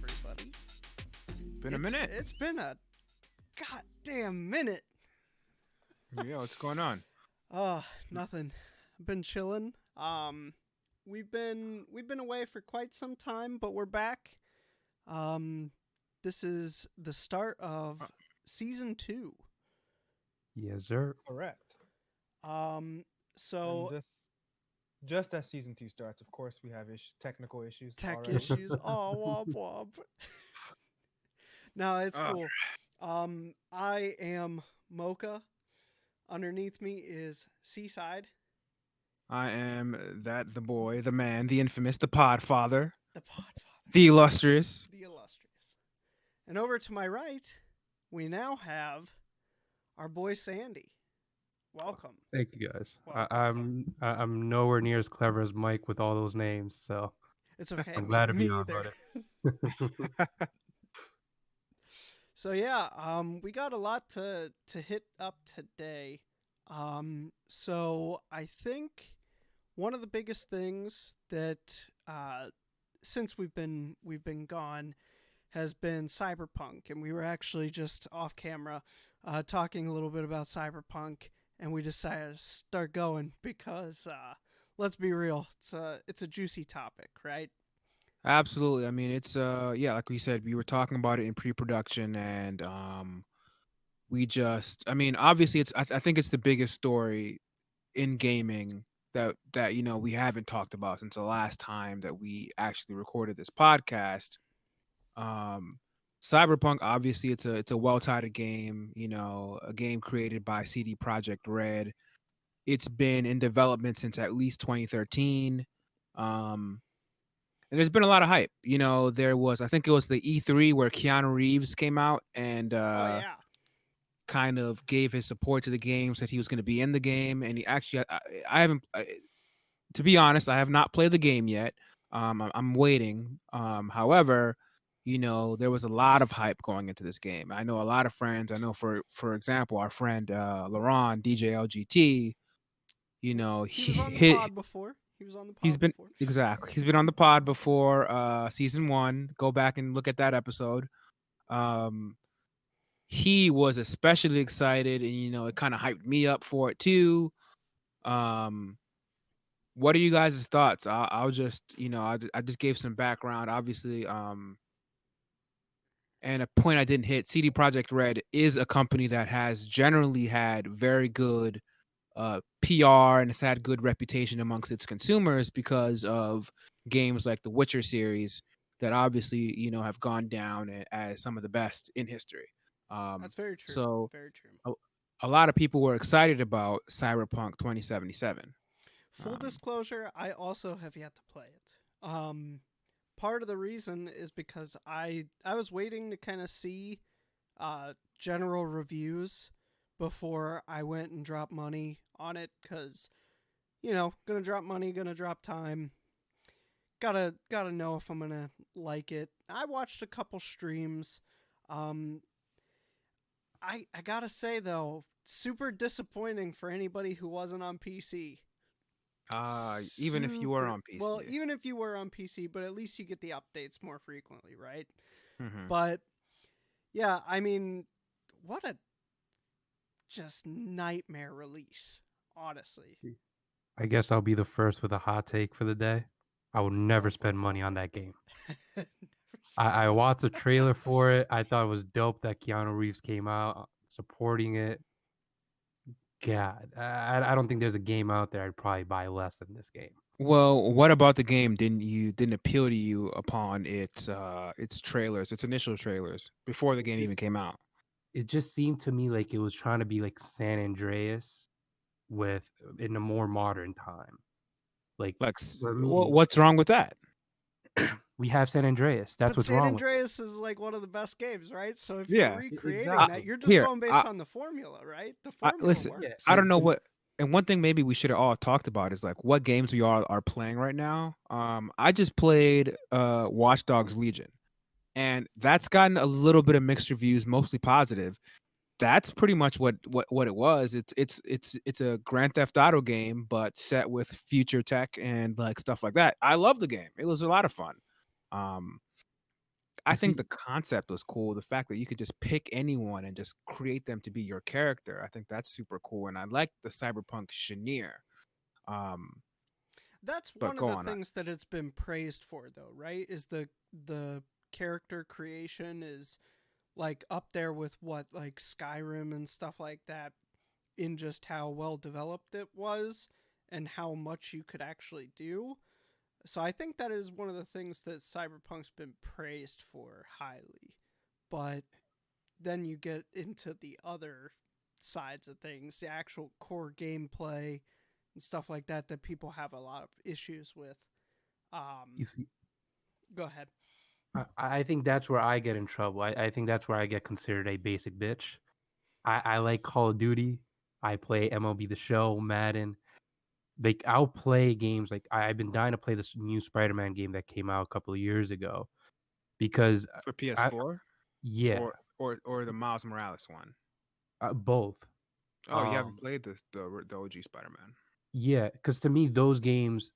everybody. Been a minute. It's been a goddamn minute. Yeah, what's going on? Nothing. I've been chilling. We've been away for quite some time, but we're back. Um, this is the start of Uh, season 2. Yes, sir. Correct. Um, And so just as season two starts, of course, we have technical issues tech already. issues. Oh, womp womp. No, it's Uh, cool. I am Mocha. Underneath me is Seaside, I am the boy, the man, the infamous, the podfather, the Podfather, the illustrious. the illustrious. And over to my right, we now have our boy Sandy. Welcome. Thank you guys. Welcome. I'm nowhere near as clever as Mike with all those names, so It's okay. I'm glad to be Me on, either. buddy. So yeah, we got a lot to hit up today. So I think one of the biggest things that since we've been gone has been Cyberpunk, and we were actually just off camera talking a little bit about Cyberpunk, and we decided to start going because let's be real, it's a juicy topic, right? Absolutely. I mean, it's yeah, like we said, we were talking about it in pre-production, and we just, I mean, obviously, I think it's the biggest story in gaming that we haven't talked about since the last time that we actually recorded this podcast. Um, Cyberpunk, obviously, it's a well-titled game. A game created by CD Projekt Red. It's been in development since at least 2013. Um, and there's been a lot of hype. There was, I think it was the E3 where Keanu Reeves came out and Oh yeah. kind of gave his support to the game, said he was going to be in the game, and he actually, I haven't, to be honest, I have not played the game yet. I'm waiting. However, there was a lot of hype going into this game. I know a lot of friends. I know, for example, our friend Laurent DJ LGT. He was on the He pod before. He was on the he's pod been before. exactly. He's been on the pod before, season 1. Go back and look at that episode. Um, he was especially excited, and it kind of hyped me up for it too. Um, what are you guys' thoughts? I'll just, I just gave some background, obviously. And a point I didn't hit: CD Projekt Red is a company that has generally had very good PR and it's had good reputation amongst its consumers because of games like the Witcher series that obviously have gone down as some of the best in history. That's very true. So Very true. a, a lot of people were excited about Cyberpunk 2077. Full disclosure, I also have yet to play it. Part of the reason is because I was waiting to kind of see general reviews before I went and dropped money on it, because gonna drop money, gonna drop time. Gotta know if I'm gonna like it. I watched a couple streams. Um, I gotta say though, super disappointing for anybody who wasn't on PC. Even if you were Super on PC. well, even if you were on PC, but at least you get the updates more frequently, right? Mhm. But yeah, I mean, what a just nightmare release, honestly. I guess I'll be the first with a hot take for the day. I will never Go for spend money on that game. it. I watched a trailer for it. I thought it was dope that Keanu Reeves came out supporting it. God, I don't think there's a game out there I'd probably buy less than this game. Well, what about the game didn't appeal to you upon its trailers, its initial trailers before the It game even just came out? it just seemed to me like it was trying to be like San Andreas with in a more modern time. Like Like, for me, what's wrong with that? we have San Andreas. That's But what's San wrong with it. Andreas is like one of the best games, right? So if you're Yeah. recreating I, that, Exactly. you're just here, going based on the formula, right? The formula listen. Yeah, works. I don't know and what. And one thing maybe we should have all talked about is like what games we all are playing right now. I just played Watch Dogs Legion, and that's gotten a little bit of mixed reviews, mostly positive. That's pretty much what it was. It's a Grand Theft Auto game, but set with future tech and like stuff like that. I love the game. It was a lot of fun. Um, I You think the see, concept was cool. The fact that you could just pick anyone and just create them to be your character, I think that's super cool. And I like the cyberpunk chenier. Um, That's but one of go the on. things that it's been praised for, though, right? Is the character creation is like up there with what like Skyrim and stuff like that, in just how well developed it was and how much you could actually do. So I think that is one of the things that Cyberpunk's been praised for highly. But then you get into the other sides of things, the actual core gameplay and stuff like that that people have a lot of issues with. you Um, see, Go ahead. I think that's where I get in trouble. I think that's where I get considered a basic bitch. I like Call of Duty. I play MLB The Show, Madden. Like I'll play games like I've been dying to play this new Spider-Man game that came out a couple of years ago because For I PS4 yeah, or the Miles Morales one. both. Oh, you haven't Um, played the OG Spider-Man. yeah, because to me those games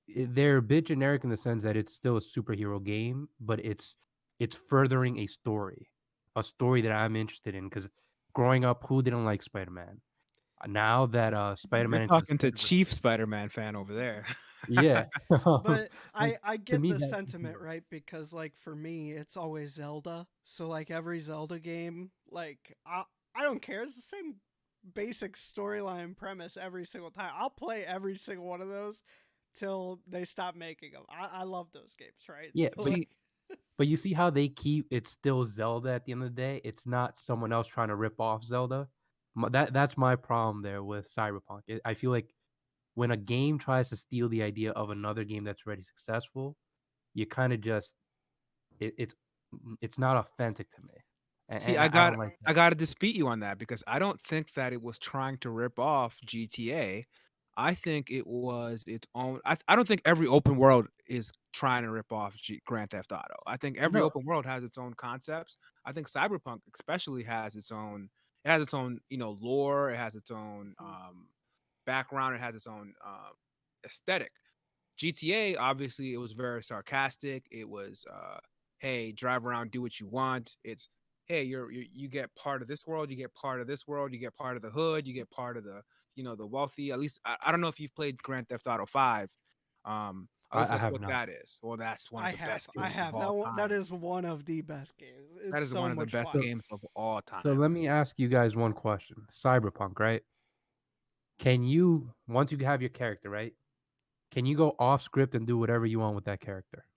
they're a bit generic in the sense that it's still a superhero game, but it's furthering a story that I'm interested in. Because growing up, who didn't like Spider-Man? Now that You're Spider-Man into the talking to Spider-Verse, Chief Spider-Man fan over there. yeah, But like I to get me the that's sentiment, right? Because like for me, it's always Zelda. So like every Zelda game, like I don't care. It's the same basic storyline premise every single time. I'll play every single one of those till they stop making them. I love those games, right? yeah, So but See, like, But you see how they keep it's still Zelda at the end of the day. It's not someone else trying to rip off Zelda. That's my problem there with Cyberpunk. I feel like when a game tries to steal the idea of another game that's already successful, you kind of just it's not authentic to me, See, and I don't like I that. got to dispute you on that because I don't think that it was trying to rip off GTA. I think it was its own. I don't think every open world is trying to rip off Grand Theft Auto. I think every No, open world has its own concepts. I think Cyberpunk especially has its own. It has its own, lore. It has its own background. It has its own aesthetic. GTA, obviously, it was very sarcastic. It was, hey, drive around, do what you want. It's, hey, you get part of this world, you get part of this world, you get part of the hood, you get part of the wealthy. At least I don't know if you've played Grand Theft Auto 5. At least I that's have what not. that is. Well, that's one of the best I games of have all that time. is one of the best games. That It's is so one of the much best fun. So games of all so time. let me ask you guys one question. Cyberpunk, right? Can you once you have your character, right? Can you go off script and do whatever you want with that character?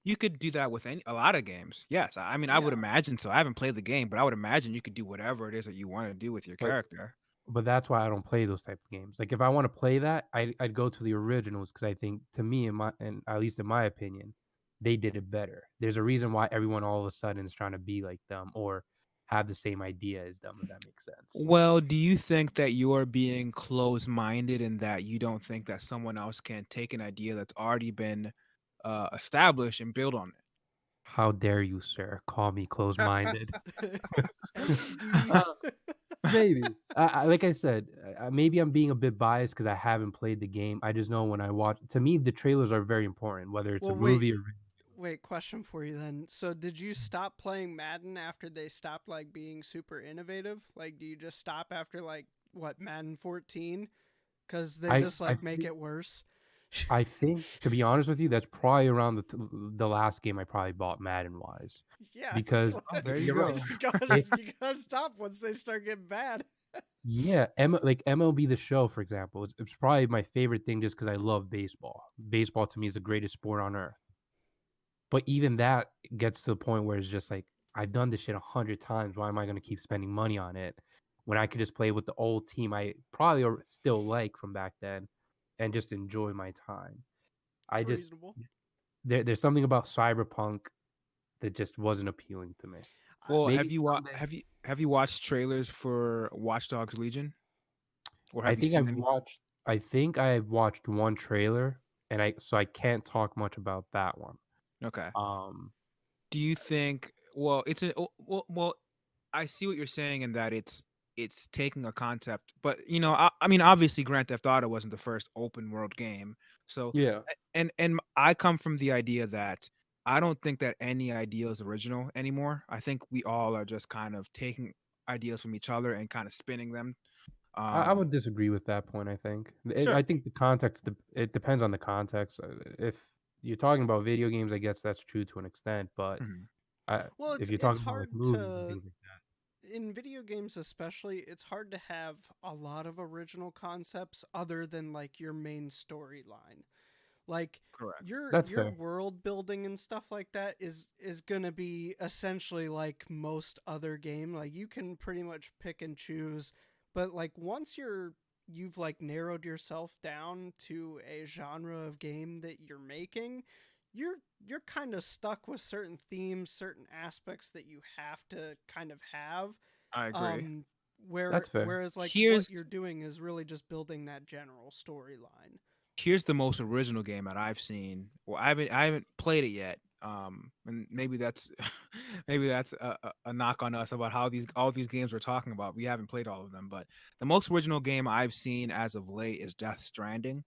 You could do that with a lot of games. Yes, I mean, I would Yeah. imagine so. I haven't played the game, but I would imagine you could do whatever it is that you want to do with your But character. but that's why I don't play those type of games. Like if I want to play that, I'd go to the originals because I think to me, in my and at least in my opinion, they did it better. There's a reason why everyone all of a sudden is trying to be like them or have the same idea as them. If that makes sense. Well, do you think that you're being closed-minded and that you don't think that someone else can take an idea that's already been established and build on How dare you, sir? Call me close-minded. XD. uh, maybe. Like I said, maybe I'm being a bit biased because I haven't played the game. I just know when I watch. To me, the trailers are very important, whether it's a Well, wait, movie or. wait. Question for you then. So, did you stop playing Madden after they stopped like being super innovative? Like, do you just stop after like what Madden 14? Because they I just I like make think it worse. I think, to be honest with you, that's probably around the last game I probably bought Madden wise, Yeah, it's because Oh, there you you're right. go. It, you gotta stop once they start getting bad. yeah, like MLB The Show, for example, it's probably my favorite thing just because I love baseball. Baseball to me is the greatest sport on earth. But even that gets to the point where it's just like I've done this shit 100 times. Why am I going to keep spending money on it when I could just play with the old team I probably still like from back then and just enjoy my time? I It's just reasonable. there's something about Cyberpunk that just wasn't appealing to me. I, Well, Maybe someday. have you watched trailers for Watch Dogs Legion, or I have you think seen I've any? watched. I think I've watched one trailer, and I can't talk much about that one. Okay. Um, Do you think? Well, it's a well. I see what you're saying in that it's taking a concept, but I mean, obviously, Grand Theft Auto wasn't the first open world game. So, yeah, and I come from the idea that I don't think that any idea is original anymore. I think we all are just kind of taking ideas from each other and kind of spinning them. I Um, would disagree with that point, I think. I sure. think the context it depends on the context. If you're talking about video games, I guess that's true to an extent, but Mhm. I Well, if it's you're it's talking about, like, hard movies and to things like that. in video games especially, it's hard to have a lot of original concepts other than like your main storyline. Like Correct. That's your fair. world building and stuff like that is going to be essentially like most other game. Like you can pretty much pick and choose, but like once you've like narrowed yourself down to a genre of game that you're making, you're kind of stuck with certain themes, certain aspects that you have to kind of have. I agree. um That's fair. whereas like what Here's you're doing is really just building that general storyline. here's the most original game that I've seen. Well, I haven't played it yet. And maybe that's maybe that's a knock on us about how these all these games we're talking about. We haven't played all of them, but the most original game I've seen as of late is Death Stranding.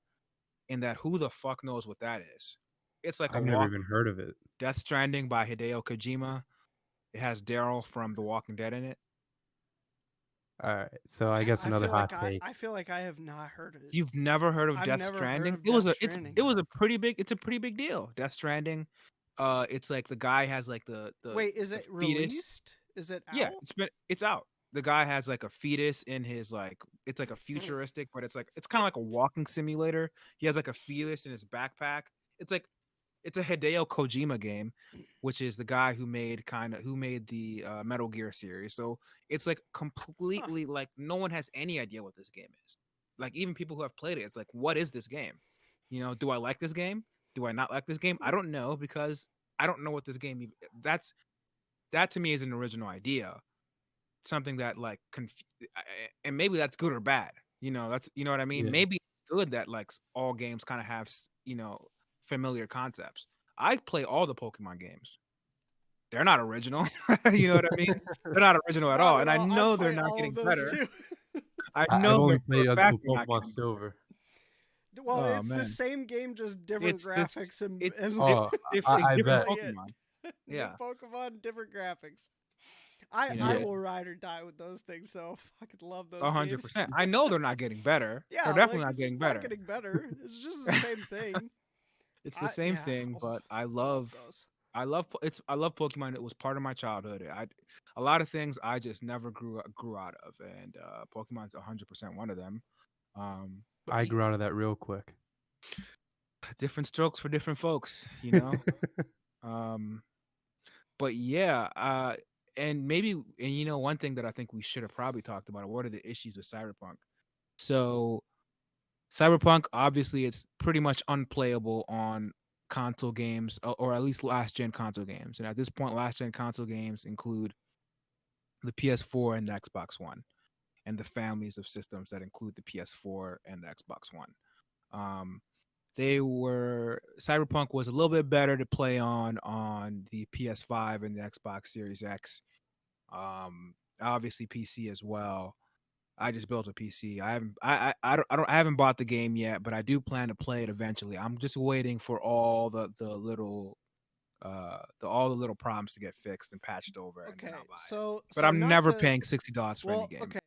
In that, who the fuck knows what that is? It's like a I've never walk. even heard of it. Death Stranding by Hideo Kojima. It has Daryl from The Walking Dead in it. Alright, so I guess I another feel like hot take. I feel like I have not heard of it. You've never heard of I've Death never heard Stranding? of It was Death a it's Stranding. it was a pretty big it's a pretty big deal. Death Stranding. It's like the guy has like Wait, is the it fetus. released? Is it Yeah, out? it's out. The guy has like a fetus in his like it's like a futuristic, but it's kind of like a walking simulator. He has like a fetus in his backpack. It's like it's a Hideo Kojima game, which is the guy who made the Metal Gear series. So it's like Huh. completely like no one has any idea what this game is. Like even people who have played it, it's like, what is this game? Do I like this game? Do I not like this game? I Hmm. don't know because I don't know what this game. That to me is an original idea, something that like and maybe that's good or bad. That's what I mean. Yeah. Maybe it's good that like all games kind of have familiar concepts. I play all the Pokemon games. They're not original. You know what I mean? They're not original at Not all, at and I all. I know they're play not all of getting those better. too. I I've know only they're for played a up fact to they're not Pokemon getting better. Silver. Well, Oh it's the man, same game, just different it's this graphics and, it's and it's Oh, different. It's that's I different bet. really it. Pokemon. New Yeah, Pokemon, different graphics. I Yeah. will ride or die with those things though. Fucking love those hundred games. percent. I know they're not getting better. Yeah, They're like definitely not it's getting just not better. getting better. It's just the same thing. It's the same Yeah. thing, Oh, but I love those. I love Pokemon. It was part of my childhood. A lot of things I just never grew out of, and Pokemon's 100% one of them. But I grew out of that real quick. different strokes for different folks. Um, but yeah, and maybe one thing that I think we should have probably talked about. What are the issues with Cyberpunk? So Cyberpunk, obviously, it's pretty much unplayable on console games, or at least last gen console games. And at this point, last gen console games include the PS4 and the Xbox One, and the families of systems that include the PS4 and the Xbox One. Um, Cyberpunk was a little bit better to play on the PS5 and the Xbox Series X. Obviously PC as well. I just built a PC. I haven't I haven't bought the game yet, but I do plan to play it eventually. I'm just waiting for all the little all the little problems to get fixed and patched over, and then Okay, I'll buy it. so But so I'm not never to paying $60 for any well, game. okay,